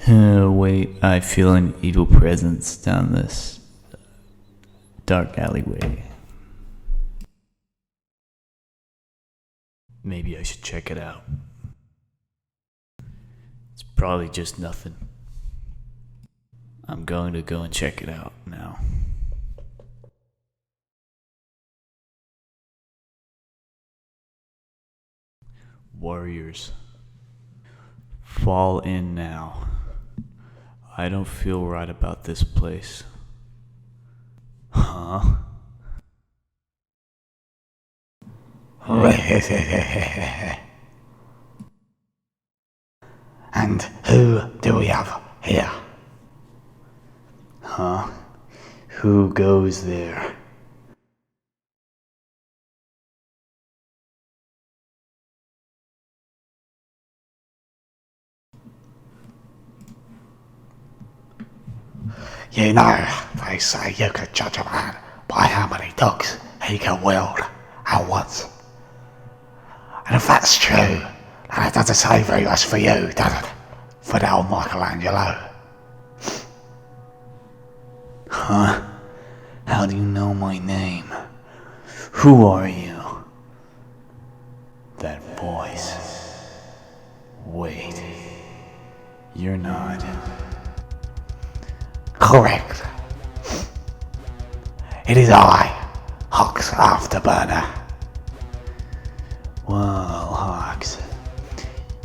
Wait, I feel an evil presence down this dark alleyway. Maybe I should check it out. It's probably just nothing. I'm going to go and check it out now. Warriors, fall in now. I don't feel right about this place. Huh? And who do we have here? Huh? Who goes there? You know, they say you can judge a man by how many dogs he can wield at once. And if that's true, then it doesn't say very much for you, does it? For the old Michelangelo. Huh? How do you know my name? Who are you? That voice. Wait. You're not. Correct. It is I, Hawks Afterburner. Well, Hawks,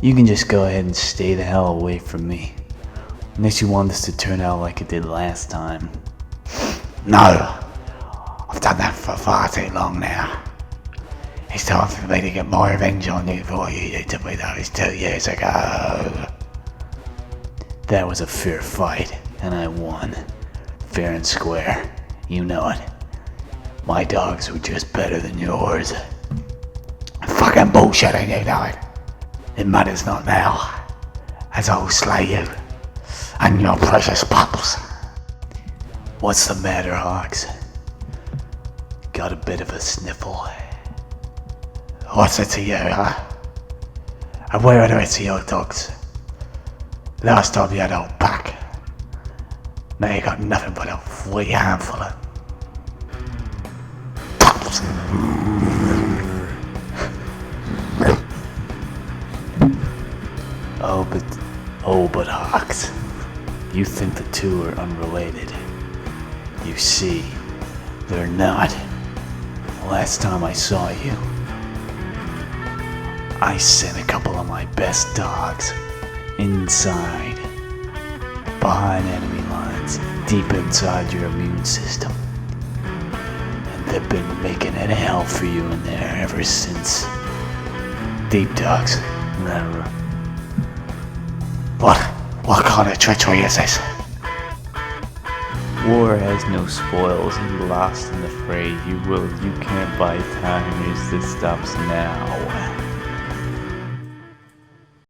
you can just go ahead and stay the hell away from me. Unless you want this to turn out like it did last time. No, I've done that for far too long now. It's time for me to get my revenge on you for what you did to me those 2 years ago. That was a fair fight, and I won. Fair and square. You know it. My dogs were just better than yours. Fucking bullshit, and you know it. It matters not now, as I will slay you and your precious pups. What's the matter, Hawks? Got a bit of a sniffle. What's it to you, huh? And where are the rest of your dogs? Last time you had a whole pack. Now you got nothing but a wee handful of pups. But Hawks, you think the two are unrelated. You see, they're not. Last time I saw you, I sent a couple of my best dogs inside, behind enemy lines, deep inside your immune system. And they've been making it hell for you in there ever since. Deep dogs, never. What kind of treachery is this? War has no spoils, and lost in the fray you can't buy time as this stops now.